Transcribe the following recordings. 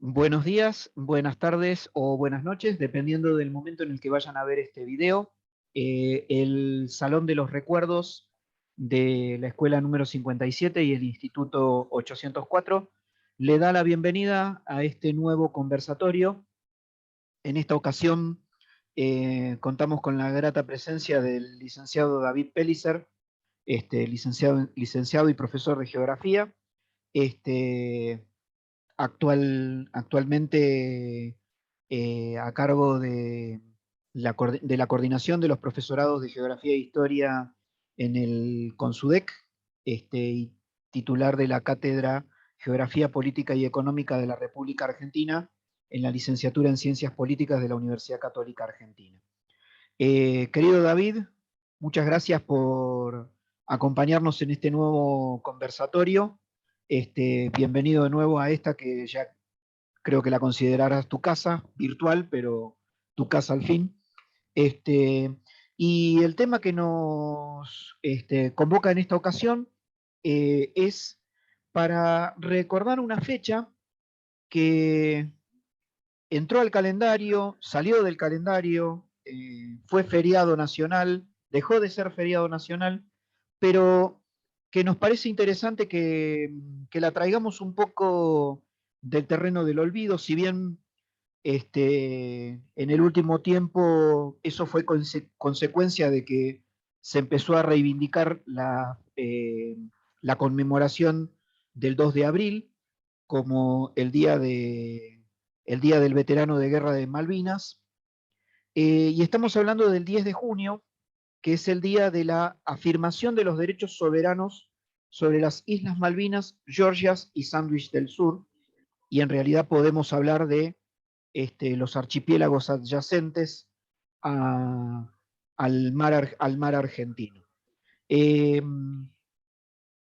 Buenos días, buenas tardes o buenas noches, dependiendo del momento en el que vayan a ver este video. El Salón de los Recuerdos de la Escuela número 57 y el Instituto 804 le da la bienvenida a este nuevo conversatorio. En esta ocasión contamos con la grata presencia del licenciado David Pellicer, licenciado y profesor de Geografía. Este, Actualmente a cargo de de la coordinación de los profesorados de Geografía e Historia en el CONSUDEC, y titular de la Cátedra Geografía Política y Económica de la República Argentina en la licenciatura en Ciencias Políticas de la Universidad Católica Argentina. Querido David, muchas gracias por acompañarnos en este nuevo conversatorio. Bienvenido de nuevo a esta que ya creo que la considerarás tu casa virtual, pero tu casa al fin. Este, y el tema que nos convoca en esta ocasión es para recordar una fecha que entró al calendario, salió del calendario, fue feriado nacional, dejó de ser feriado nacional, pero que nos parece interesante que la traigamos un poco del terreno del olvido, si bien en el último tiempo eso fue consecuencia de que se empezó a reivindicar la conmemoración del 2 de abril como el día del veterano de guerra de Malvinas. Y estamos hablando del 10 de junio, que es el día de la afirmación de los derechos soberanos sobre las Islas Malvinas, Georgias y Sandwich del Sur, y en realidad podemos hablar de los archipiélagos adyacentes al mar argentino. Eh,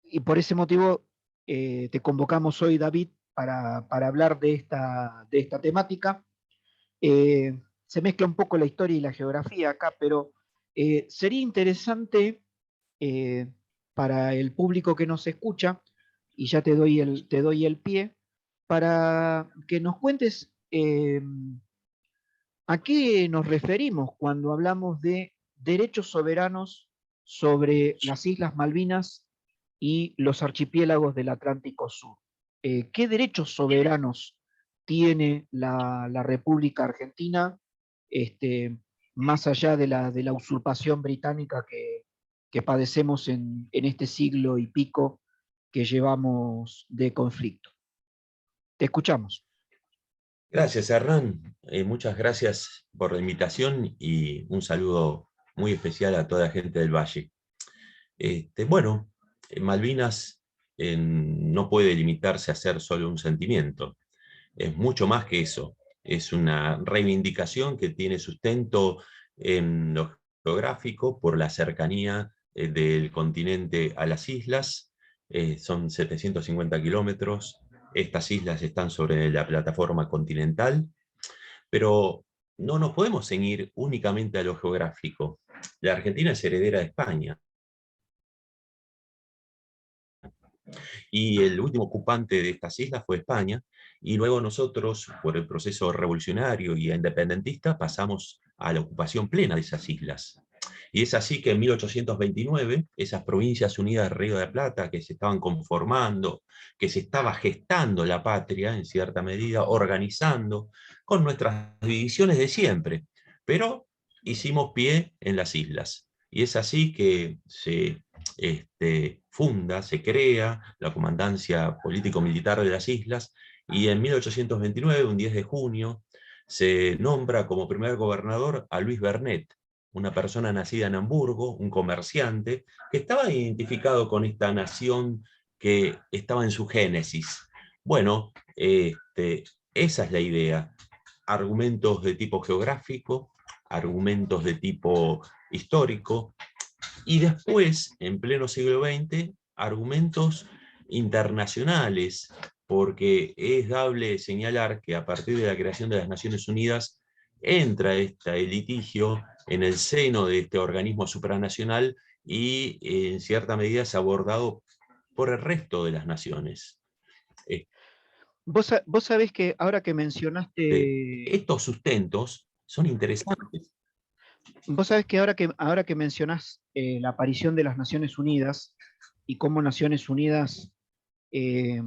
y por ese motivo te convocamos hoy, David, para hablar de esta temática. Se mezcla un poco la historia y la geografía acá, pero sería interesante eh, para el público que nos escucha, y ya te doy el pie, para que nos cuentes a qué nos referimos cuando hablamos de derechos soberanos sobre las Islas Malvinas y los archipiélagos del Atlántico Sur. ¿Qué derechos soberanos tiene la República Argentina, este, más allá de la usurpación británica que padecemos en este siglo y pico que llevamos de conflicto? Te escuchamos. Gracias, Hernán. Muchas gracias por la invitación y un saludo muy especial a toda la gente del Valle. Bueno, Malvinas no puede limitarse a ser solo un sentimiento. Es mucho más que eso. Es una reivindicación que tiene sustento en lo geográfico por la cercanía del continente a las islas. Son 750 kilómetros. Estas islas están sobre la plataforma continental, pero no nos podemos ceñir únicamente a lo geográfico. La Argentina es heredera de España, y el último ocupante de estas islas fue España, y luego nosotros, por el proceso revolucionario y independentista, pasamos a la ocupación plena de esas islas. Y es así que en 1829, esas provincias unidas de Río de la Plata, que se estaban conformando, que se estaba gestando la patria en cierta medida, organizando, con nuestras divisiones de siempre, pero hicimos pie en las islas. Y es así que funda, se crea la Comandancia Político-Militar de las Islas, y en 1829, un 10 de junio, se nombra como primer gobernador a Luis Bernet, una persona nacida en Hamburgo, un comerciante, que estaba identificado con esta nación que estaba en su génesis. Bueno, esa es la idea. Argumentos de tipo geográfico, argumentos de tipo histórico, y después, en pleno siglo XX, argumentos internacionales, porque es dable señalar que a partir de la creación de las Naciones Unidas entra el litigio en el seno de este organismo supranacional y en cierta medida es abordado por el resto de las naciones. Vos sabés que ahora que mencionaste, Estos sustentos son interesantes. vos sabés que ahora que mencionás la aparición de las Naciones Unidas y cómo Naciones Unidas eh,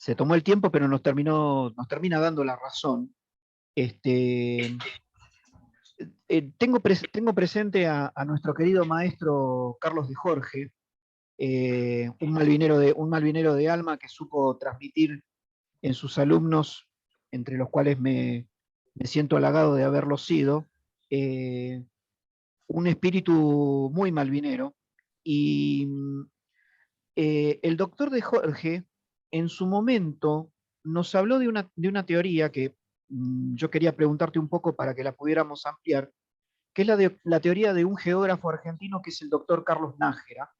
se tomó el tiempo, pero nos termina dando la razón. Este, tengo presente a nuestro querido maestro Carlos de Jorge, un malvinero de alma que supo transmitir en sus alumnos, entre los cuales me siento halagado de haberlo sido, eh, un espíritu muy malvinero. Y el doctor de Jorge, en su momento, nos habló de una teoría que yo quería preguntarte un poco para que la pudiéramos ampliar, que es la teoría de un geógrafo argentino que es el doctor Carlos Nájera,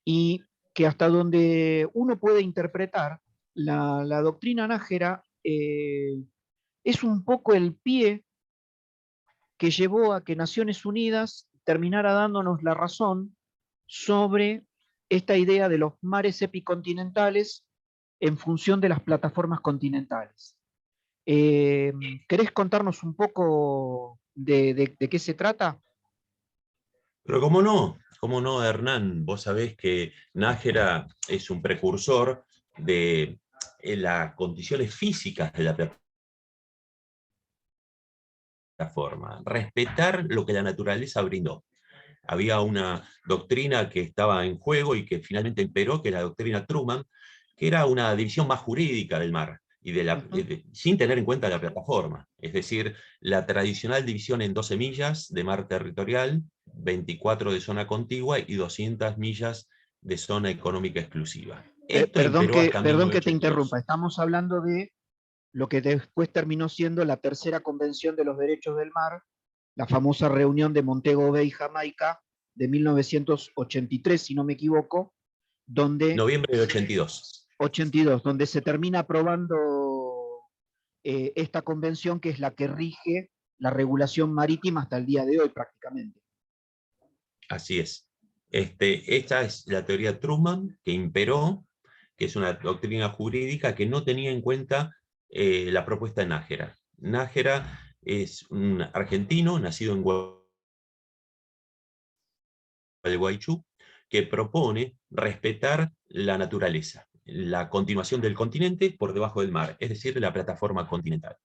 y que hasta donde uno puede interpretar, la doctrina Nájera es un poco el pie que llevó a que Naciones Unidas terminara dándonos la razón sobre esta idea de los mares epicontinentales en función de las plataformas continentales. Eh, ¿Querés contarnos un poco de qué se trata? Pero cómo no, Hernán, vos sabés que Nájera es un precursor de las condiciones físicas de la plataforma, respetar lo que la naturaleza brindó. Había una doctrina que estaba en juego y que finalmente imperó, que es la doctrina Truman, que era una división más jurídica del mar, y Ujú. sin tener en cuenta la plataforma. Es decir, la tradicional división en 12 millas de mar territorial, 24 de zona contigua y 200 millas de zona económica exclusiva. Esto imperó hasta Perdón que te 1982. interrumpa. Estamos hablando de lo que después terminó siendo la tercera Convención de los Derechos del Mar, la famosa reunión de Montego Bay, Jamaica, de 1983, si no me equivoco, donde Noviembre de 82. 82, donde se termina aprobando esta convención que es la que rige la regulación marítima hasta el día de hoy prácticamente. Así es. Esta es la teoría Truman que imperó, que es una doctrina jurídica que no tenía en cuenta la propuesta de Nájera. Nájera es un argentino nacido en Gualeguaychú, que propone respetar la naturaleza, la continuación del continente por debajo del mar, es decir, la plataforma continental.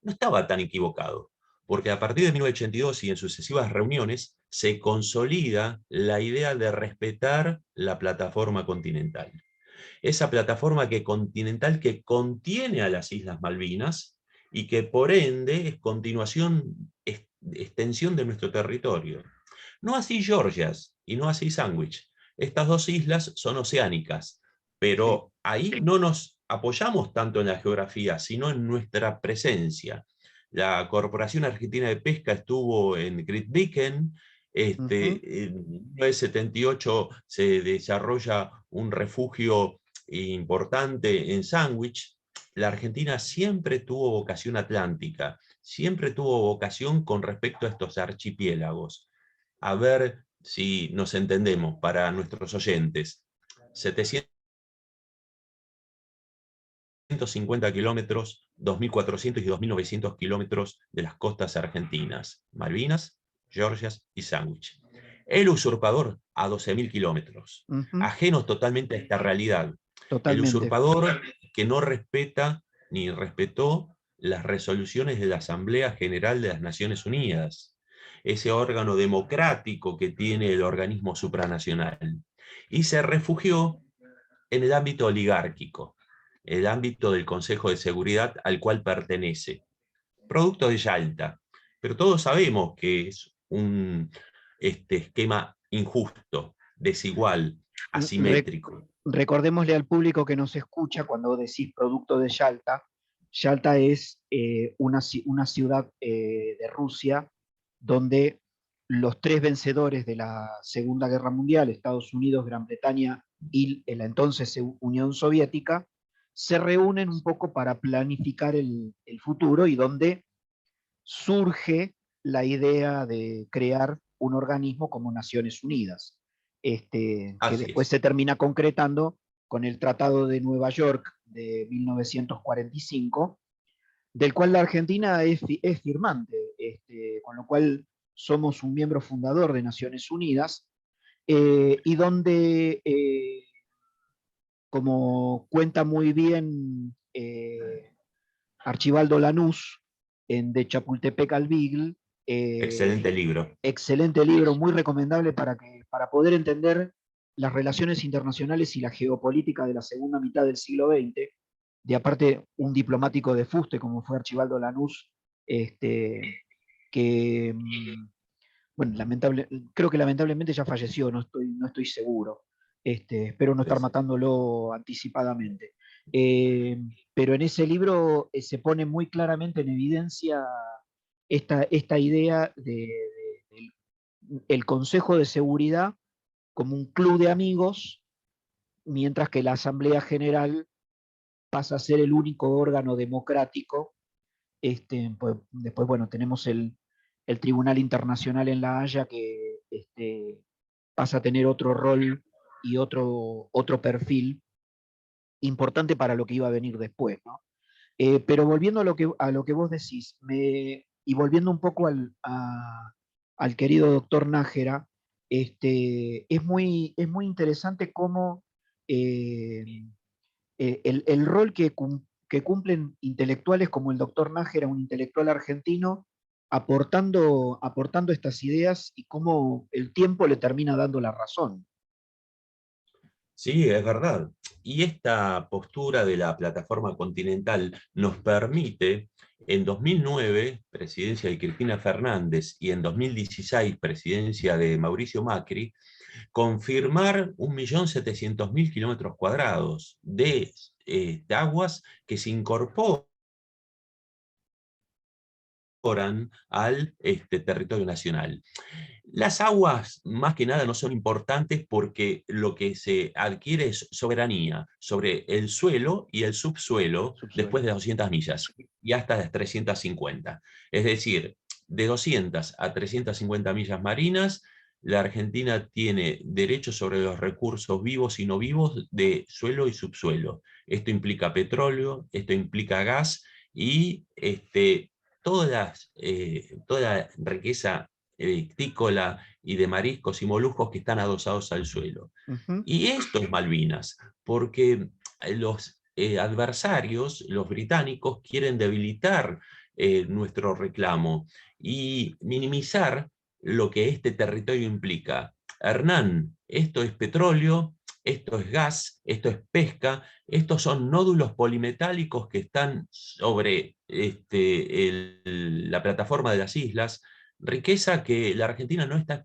No estaba tan equivocado, porque a partir de 1982 y en sucesivas reuniones se consolida la idea de respetar la plataforma continental. Esa plataforma continental que contiene a las Islas Malvinas y que por ende es continuación, extensión de nuestro territorio. No así Georgias y no así Sandwich. Estas dos islas son oceánicas, Sí. pero ahí no nos apoyamos tanto en la geografía, sino en nuestra presencia. La Corporación Argentina de Pesca estuvo en Grytviken. Uh -huh. En 1978 se desarrolla un refugio importante en Sandwich. La Argentina siempre tuvo vocación atlántica, siempre tuvo vocación con respecto a estos archipiélagos. A ver si nos entendemos para nuestros oyentes. 750 kilómetros, 2.400 y 2.900 kilómetros de las costas argentinas, Malvinas, Georgias y Sandwich. El usurpador a 12.000 kilómetros, Uh -huh. ajenos totalmente a esta realidad. El Totalmente. usurpador que no respeta ni respetó las resoluciones de la Asamblea General de las Naciones Unidas, ese órgano democrático que tiene el organismo supranacional, y se refugió en el ámbito oligárquico, el ámbito del Consejo de Seguridad al cual pertenece, producto de Yalta. Pero todos sabemos que es un esquema injusto, desigual, Re- asimétrico. Recordémosle al público que nos escucha cuando decís producto de Yalta. Yalta es una ciudad de Rusia donde los tres vencedores de la Segunda Guerra Mundial, Estados Unidos, Gran Bretaña y la entonces Unión Soviética, se reúnen un poco para planificar el futuro y donde surge la idea de crear un organismo como Naciones Unidas, que Así después es. se termina concretando con el Tratado de Nueva York de 1945, del cual la Argentina es firmante, con lo cual somos un miembro fundador de Naciones Unidas, y donde, como cuenta muy bien Archibaldo Lanús, en De Chapultepec al Beagle, Excelente libro. excelente libro, muy recomendable para poder entender las relaciones internacionales y la geopolítica de la segunda mitad del siglo XX, de aparte un diplomático de fuste como fue Archibaldo Lanús, que bueno, creo que lamentablemente ya falleció, no estoy seguro. Espero no Sí, estar sí. matándolo anticipadamente. Eh, pero en ese libro se pone muy claramente en evidencia esta idea del Consejo de Seguridad como un club de amigos, mientras que la Asamblea General pasa a ser el único órgano democrático. Pues, después, bueno, tenemos el Tribunal Internacional en La Haya que pasa a tener otro rol y otro perfil importante para lo que iba a venir después, ¿no? Pero volviendo a lo que vos decís, y volviendo un poco al querido doctor Nájera, es muy interesante cómo eh, el rol que cumplen intelectuales como el doctor Nájera, un intelectual argentino, aportando estas ideas y cómo el tiempo le termina dando la razón. Sí, es verdad. Y esta postura de la plataforma continental nos permite, en 2009, presidencia de Cristina Fernández, y en 2016, presidencia de Mauricio Macri, confirmar 1.700.000 kilómetros cuadrados de aguas que se incorporan al territorio nacional. Las aguas, más que nada, no son importantes porque lo que se adquiere es soberanía sobre el suelo y el subsuelo después Subsuelo. de 200 millas y hasta las 350. Es decir, de 200 a 350 millas marinas, la Argentina tiene derechos sobre los recursos vivos y no vivos de suelo y subsuelo. Esto implica petróleo, esto implica gas y toda la riqueza vitícola y de mariscos y moluscos que están adosados al suelo. Ujú. Y esto es Malvinas, porque los adversarios, los británicos, quieren debilitar nuestro reclamo y minimizar lo que este territorio implica. Hernán, esto es petróleo, esto es gas, esto es pesca, estos son nódulos polimetálicos que están sobre la plataforma de las islas, riqueza que la Argentina no está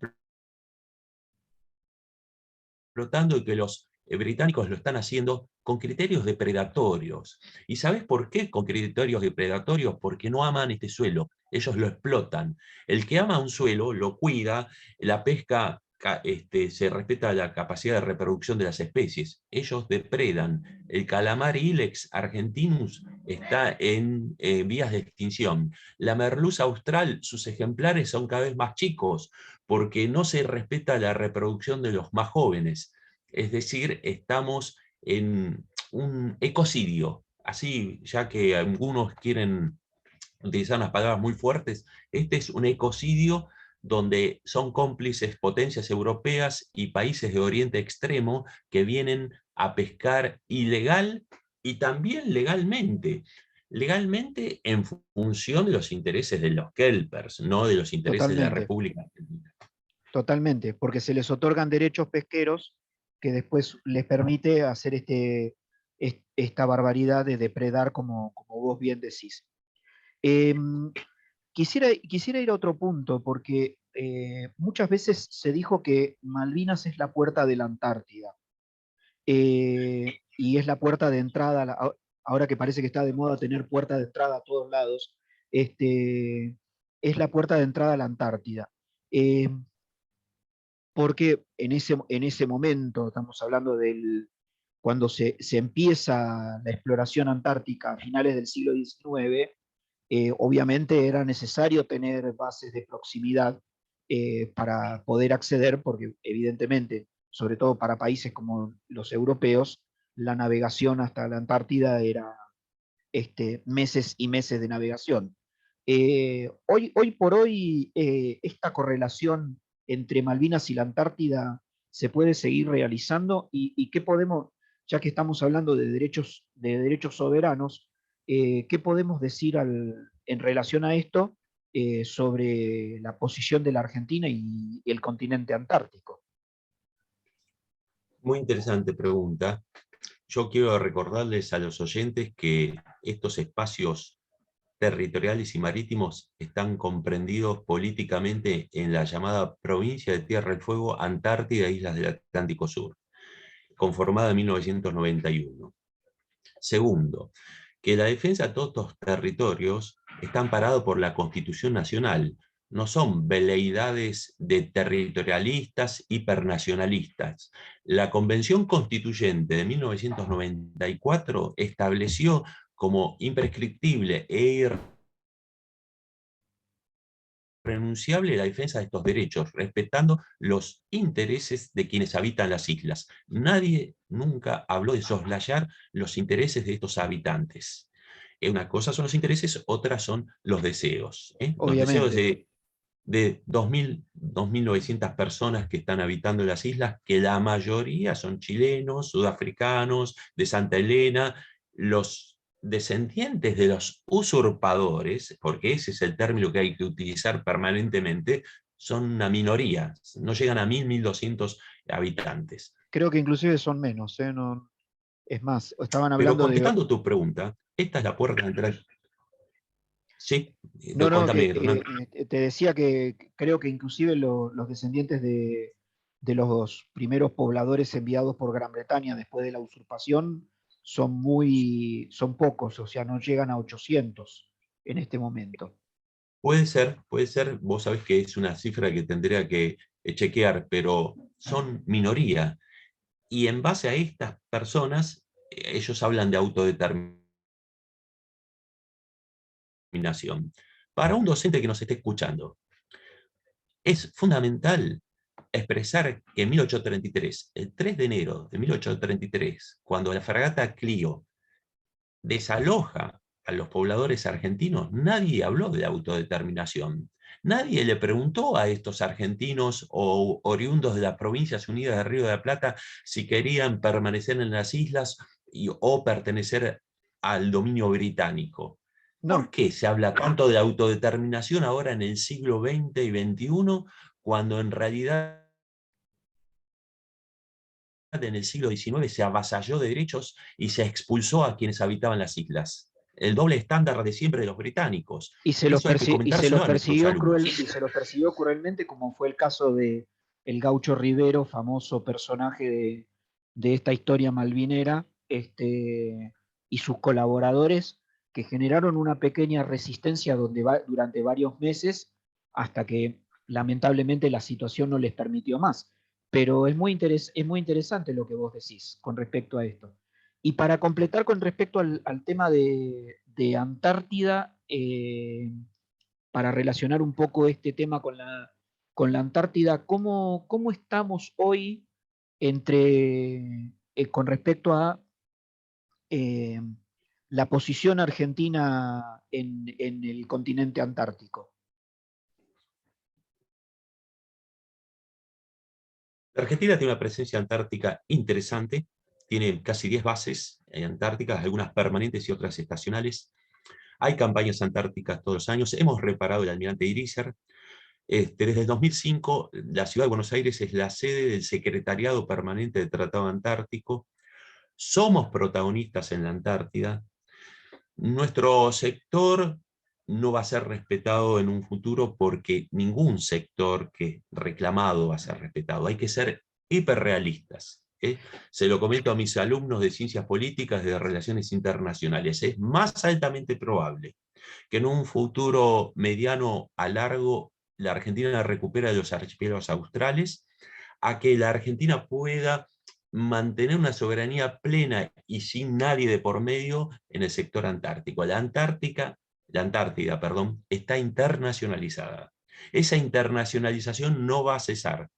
explotando y que los británicos lo están haciendo con criterios depredatorios. ¿Y sabes por qué con criterios depredatorios? Porque no aman este suelo, ellos lo explotan. El que ama un suelo lo cuida, la pesca se respeta la capacidad de reproducción de las especies. Ellos depredan. El calamar Ilex argentinus está en vías de extinción. La merluza austral, sus ejemplares son cada vez más chicos porque no se respeta la reproducción de los más jóvenes. Es decir, estamos en un ecocidio. Así, ya que algunos quieren utilizar unas palabras muy fuertes, este es un ecocidio donde son cómplices potencias europeas y países de Oriente Extremo que vienen a pescar ilegal y también legalmente. Legalmente en función de los intereses de los kelpers, no de los intereses de la Totalmente, República Argentina. totalmente, porque se les otorgan derechos pesqueros que después les permite hacer esta barbaridad de depredar, como vos bien decís. Eh, quisiera ir a otro punto, porque muchas veces se dijo que Malvinas es la puerta de la Antártida, y es la puerta de entrada, ahora que parece que está de moda tener puerta de entrada a todos lados, es la puerta de entrada a la Antártida. Eh, porque en ese momento, estamos hablando cuando se empieza la exploración antártica a finales del siglo XIX, obviamente era necesario tener bases de proximidad para poder acceder, porque evidentemente, sobre todo para países como los europeos, la navegación hasta la Antártida era meses y meses de navegación. Hoy por hoy, esta correlación entre Malvinas y la Antártida se puede seguir realizando y qué podemos, ya que estamos hablando de derechos soberanos, qué podemos decir en relación a esto sobre la posición de la Argentina y el continente antártico. Muy interesante pregunta. Yo quiero recordarles a los oyentes que estos espacios territoriales y marítimos están comprendidos políticamente en la llamada Provincia de Tierra del Fuego, Antártida e Islas del Atlántico Sur, conformada en 1991. Segundo, que la defensa de todos estos territorios está amparado por la Constitución Nacional, no son veleidades de territorialistas hipernacionalistas. La Convención Constituyente de 1994 estableció como imprescriptible e irrenunciable la defensa de estos derechos, respetando los intereses de quienes habitan las islas. Nadie nunca habló de soslayar los intereses de estos habitantes. Una cosa son los intereses, otras son los deseos. Los deseos Obviamente. de 2.900 personas que están habitando las islas, que la mayoría son chilenos, sudafricanos, de Santa Elena, los descendientes de los usurpadores, porque ese es el término que hay que utilizar permanentemente, son una minoría, no llegan a 1.200 habitantes. Creo que inclusive son menos, ¿eh? No, es más, estaban Pero hablando de... contestando tu pregunta, esta es la puerta de entrada. Sí, No, no, contame, Hernán. te decía que creo que inclusive los descendientes de los primeros pobladores enviados por Gran Bretaña después de la usurpación son pocos, o sea, no llegan a 800 en este momento. Puede ser, vos sabés que es una cifra que tendría que chequear, pero son minoría. Y en base a estas personas, ellos hablan de autodeterminación. Para un docente que nos esté escuchando, es fundamental expresar que en 1833, el 3 de enero de 1833, cuando la fragata Clio desaloja a los pobladores argentinos, nadie habló de autodeterminación. Nadie le preguntó a estos argentinos o oriundos de las Provincias Unidas de Río de la Plata si querían permanecer en las islas o pertenecer al dominio británico. ¿Por No, qué se habla tanto de autodeterminación ahora en el siglo XX y XXI, cuando en realidad en el siglo XIX se avasalló de derechos y se expulsó a quienes habitaban las islas? El doble estándar de siempre de los británicos. Eso hay que comentárselo a nuestros alumnos. y se los persiguió cruelmente, como fue el caso de el Gaucho Rivero, famoso personaje de esta historia malvinera, y sus colaboradores, que generaron una pequeña resistencia durante varios meses, hasta que lamentablemente la situación no les permitió más. Pero es muy interesante lo que vos decís con respecto a esto. Y para completar con respecto al tema de Antártida, para relacionar un poco este tema con la Antártida, ¿cómo estamos hoy con respecto a eh, la posición argentina en el continente antártico? La Argentina tiene una presencia antártica interesante, tiene casi 10 bases antárticas, algunas permanentes y otras estacionales. Hay campañas antárticas todos los años. Hemos reparado el almirante Irizar. Desde el 2005, la ciudad de Buenos Aires es la sede del Secretariado Permanente del Tratado Antártico. Somos protagonistas en la Antártida. Nuestro sector no va a ser respetado en un futuro porque ningún sector que es reclamado va a ser respetado. Hay que ser hiperrealistas. Se lo comento a mis alumnos de Ciencias Políticas, de Relaciones Internacionales. Es más altamente probable que en un futuro mediano a largo la Argentina recupere los archipiélagos australes, a que la Argentina pueda mantener una soberanía plena y sin nadie de por medio en el sector antártico. La Antártida, perdón, está internacionalizada. Esa internacionalización no va a cesar.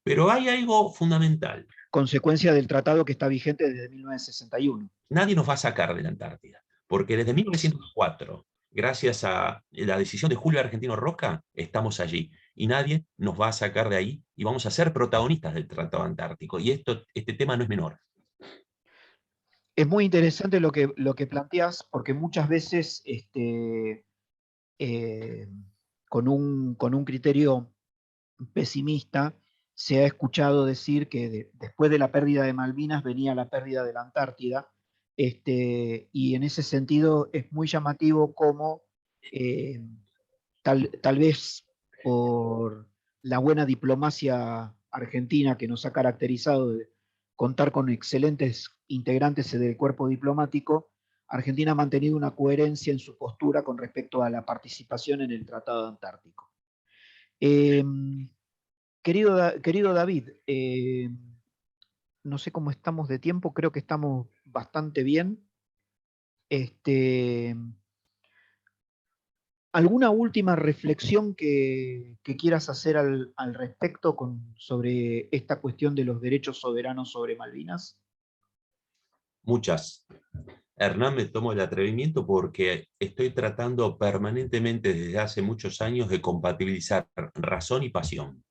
Pero hay algo fundamental. consecuencia del tratado que está vigente desde 1961. Nadie nos va a sacar de la Antártida, porque desde 1904, gracias a la decisión de Julio Argentino Roca, estamos allí. Y nadie nos va a sacar de ahí y vamos a ser protagonistas del Tratado Antártico. Y este tema no es menor. Es muy interesante lo que planteas, porque muchas veces eh, con un criterio pesimista se ha escuchado decir que después de la pérdida de Malvinas venía la pérdida de la Antártida, y en ese sentido es muy llamativo cómo eh, tal vez por la buena diplomacia argentina que nos ha caracterizado de contar con excelentes integrantes del cuerpo diplomático, Argentina ha mantenido una coherencia en su postura con respecto a la participación en el Tratado Antártico. Eh, querido David, no sé cómo estamos de tiempo, creo que estamos bastante bien. Este, ¿Alguna última reflexión que quieras hacer al respecto sobre esta cuestión de los derechos soberanos sobre Malvinas? Muchas. Hernán, me tomo el atrevimiento porque estoy tratando permanentemente desde hace muchos años de compatibilizar razón y pasión.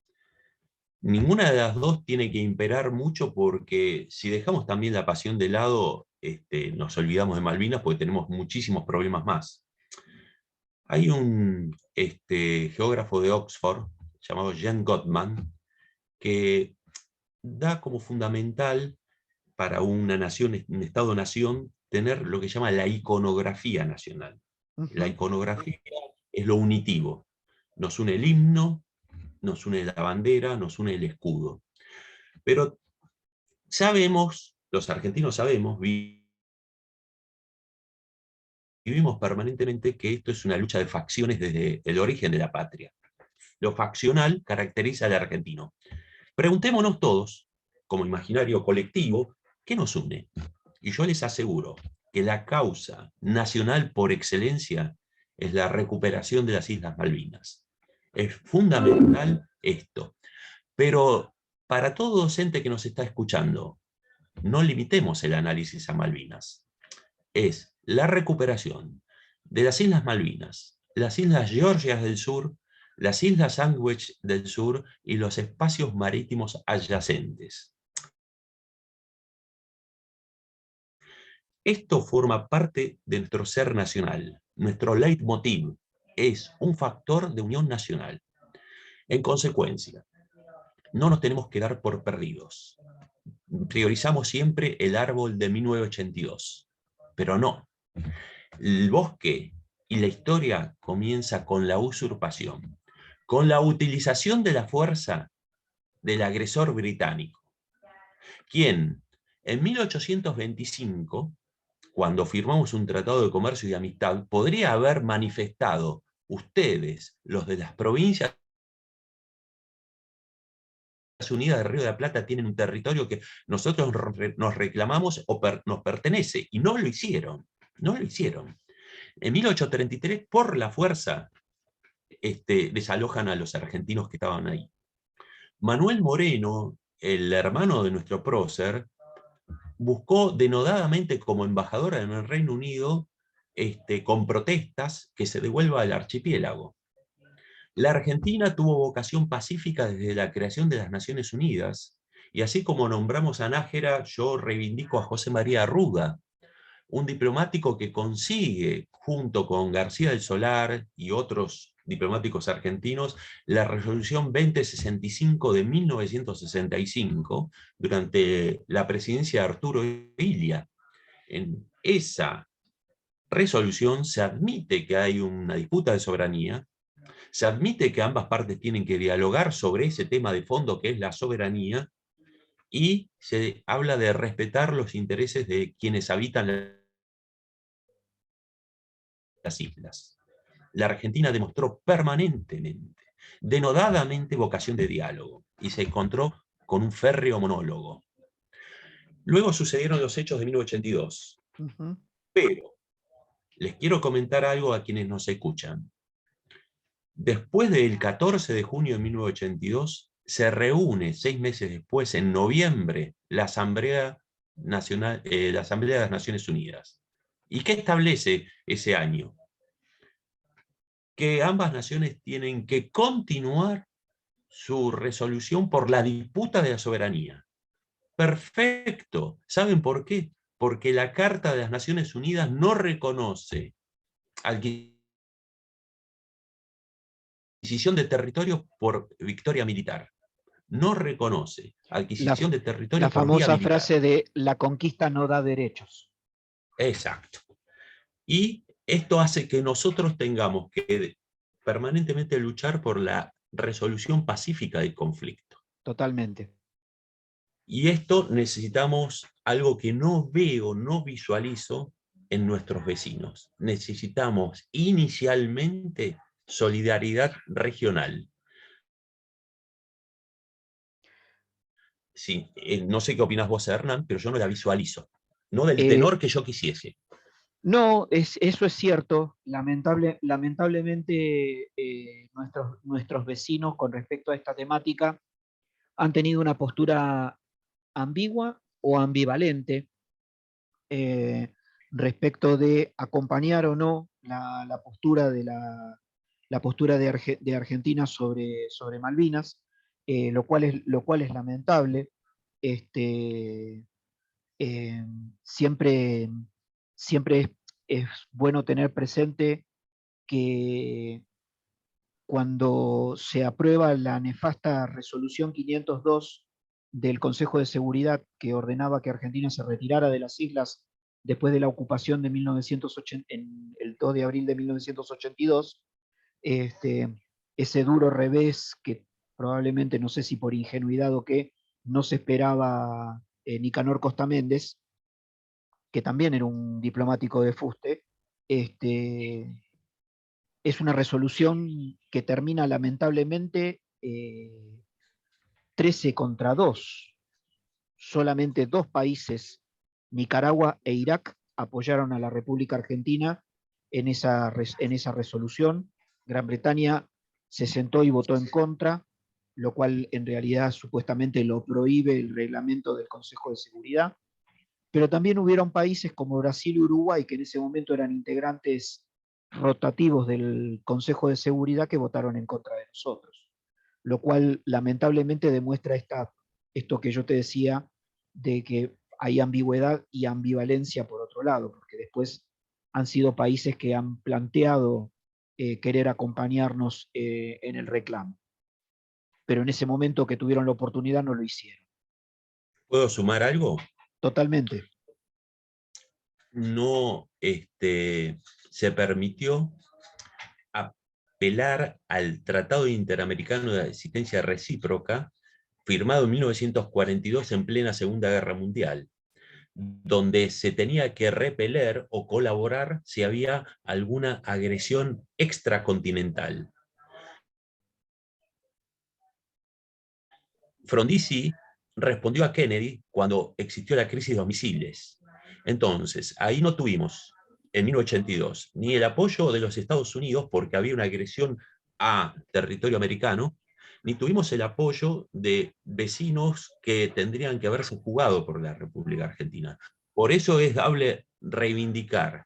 Ninguna de las dos tiene que imperar mucho porque si dejamos también la pasión de lado, nos olvidamos de Malvinas porque tenemos muchísimos problemas más. Hay un geógrafo de Oxford llamado Jan Gottman que da como fundamental para una nación, un Estado-nación, tener lo que llama la iconografía nacional. La iconografía es lo unitivo. Nos une el himno, nos une la bandera, nos une el escudo. Pero sabemos, los argentinos sabemos, vivimos permanentemente que esto es una lucha de facciones desde el origen de la patria. Lo faccional caracteriza al argentino. Preguntémonos todos, como imaginario colectivo, ¿qué nos une? Y yo les aseguro que la causa nacional por excelencia es la recuperación de las Islas Malvinas. Es fundamental esto. Pero para todo docente que nos está escuchando, no limitemos el análisis a Malvinas. Es la recuperación de las Islas Malvinas, las Islas Georgias del Sur, las Islas Sandwich del Sur y los espacios marítimos adyacentes. Esto forma parte de nuestro ser nacional. Nuestro leitmotiv es un factor de unión nacional. En consecuencia, no nos tenemos que dar por perdidos. Priorizamos siempre el árbol de 1982, pero no. El bosque y la historia comienza con la usurpación, con la utilización de la fuerza del agresor británico, quien en 1825, cuando firmamos un tratado de comercio y de amistad, podría haber manifestado: ustedes, los de las provincias Unidas de Río de la Plata, tienen un territorio que nosotros nos reclamamos o nos pertenece, y no lo hicieron, no lo hicieron. En 1833, por la fuerza, desalojan a los argentinos que estaban ahí. Manuel Moreno, el hermano de nuestro prócer, buscó denodadamente como embajadora en el Reino Unido, con protestas, que se devuelva al archipiélago. La Argentina tuvo vocación pacífica desde la creación de las Naciones Unidas, y así como nombramos a Nájera, yo reivindico a José María Arruda, un diplomático que consigue, junto con García del Solar y otros diplomáticos argentinos, la resolución 2065 de 1965, durante la presidencia de Arturo Illia. En esa resolución se admite que hay una disputa de soberanía, se admite que ambas partes tienen que dialogar sobre ese tema de fondo que es la soberanía, y se habla de respetar los intereses de quienes habitan las islas. La Argentina demostró permanentemente, denodadamente, vocación de diálogo, y se encontró con un férreo monólogo. Luego sucedieron los hechos de 1982. Pero les quiero comentar algo a quienes nos escuchan. Después del 14 de junio de 1982, se reúne 6 meses después, en noviembre, la Asamblea Nacional, la Asamblea de las Naciones Unidas. ¿Y qué establece ese año? Que ambas naciones tienen que continuar su resolución por la disputa de la soberanía. Perfecto. ¿Saben por qué? Porque la Carta de las Naciones Unidas no reconoce adquisición de territorios por victoria militar. No reconoce La, adquisición de la territorios por vía famosa militar. frase de la conquista no da derechos. Exacto. Y esto hace que nosotros tengamos que permanentemente luchar por la resolución pacífica del conflicto. Totalmente. Y esto necesitamos algo que no veo, no visualizo en nuestros vecinos. Necesitamos inicialmente solidaridad regional. Sí, no sé qué opinas vos, Hernán, pero yo no la visualizo. No del Eh, tenor que yo quisiese. no, eso es cierto. Lamentablemente, nuestros vecinos con respecto a esta temática han tenido una postura ambigua o ambivalente respecto de acompañar o no la postura la postura de Argentina sobre Malvinas, lo cual es lamentable. Este, eh, siempre siempre es bueno tener presente que cuando se aprueba la nefasta resolución 502 del Consejo de Seguridad que ordenaba que Argentina se retirara de las islas después de la ocupación de 1980, en el 2 de abril de 1982, ese duro revés que probablemente, no sé si por ingenuidad o qué, no se esperaba Nicanor Costa Méndez, que también era un diplomático de fuste, es una resolución que termina lamentablemente 13 contra 2. Solamente dos países, Nicaragua e Irak, apoyaron a la República Argentina en esa resolución. Gran Bretaña se sentó y votó en contra, lo cual en realidad supuestamente lo prohíbe el reglamento del Consejo de Seguridad. Pero también hubieron países como Brasil y Uruguay, que en ese momento eran integrantes rotativos del Consejo de Seguridad, que votaron en contra de nosotros, lo cual lamentablemente demuestra esto que yo te decía, de que hay ambigüedad y ambivalencia por otro lado, porque después han sido países que han planteado querer acompañarnos en el reclamo, pero en ese momento que tuvieron la oportunidad no lo hicieron. ¿Puedo sumar algo? Totalmente. No se permitió apelar al Tratado Interamericano de Asistencia Recíproca, firmado en 1942 en plena Segunda Guerra Mundial, donde se tenía que repeler o colaborar si había alguna agresión extracontinental. Frondizi respondió a Kennedy cuando existió la crisis de los misiles. Entonces, ahí no tuvimos, en 1982, ni el apoyo de los Estados Unidos porque había una agresión a territorio americano, ni tuvimos el apoyo de vecinos que tendrían que haberse jugado por la República Argentina. Por eso es dable reivindicar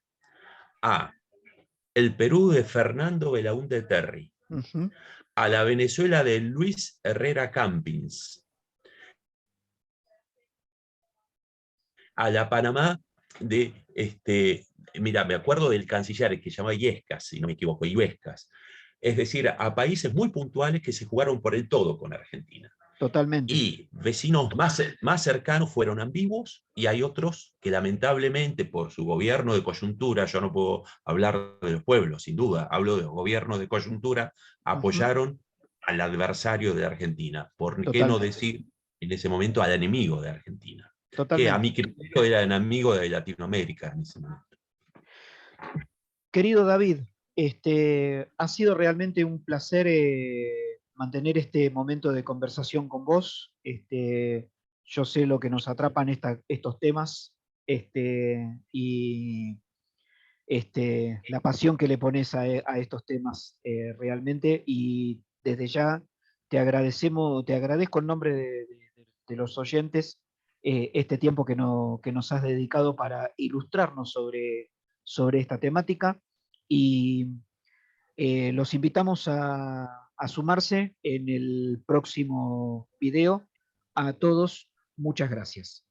a el Perú de Fernando Belaúnde Terry, a la Venezuela de Luis Herrera Campins, a la Panamá de, mira, me acuerdo del canciller que se llama Illescas, si no me equivoco, Illescas. Es decir, a países muy puntuales que se jugaron por el todo con Argentina. Totalmente. Y vecinos más cercanos fueron ambiguos, y hay otros que lamentablemente por su gobierno de coyuntura, yo no puedo hablar de los pueblos, sin duda, hablo de los gobiernos de coyuntura, apoyaron al adversario de Argentina, por qué no Totalmente. decir en ese momento al enemigo de Argentina, que a Totalmente. mi criterio era enemigo de Latinoamérica en ese momento. Querido David, ha sido realmente un placer mantener este momento de conversación con vos. Yo sé lo que nos atrapan estos temas y la pasión que le pones a estos temas realmente. Y desde ya te agradezco en nombre de los oyentes este tiempo que nos has dedicado para ilustrarnos sobre esta temática y los invitamos a sumarse en el próximo video. A todos, muchas gracias.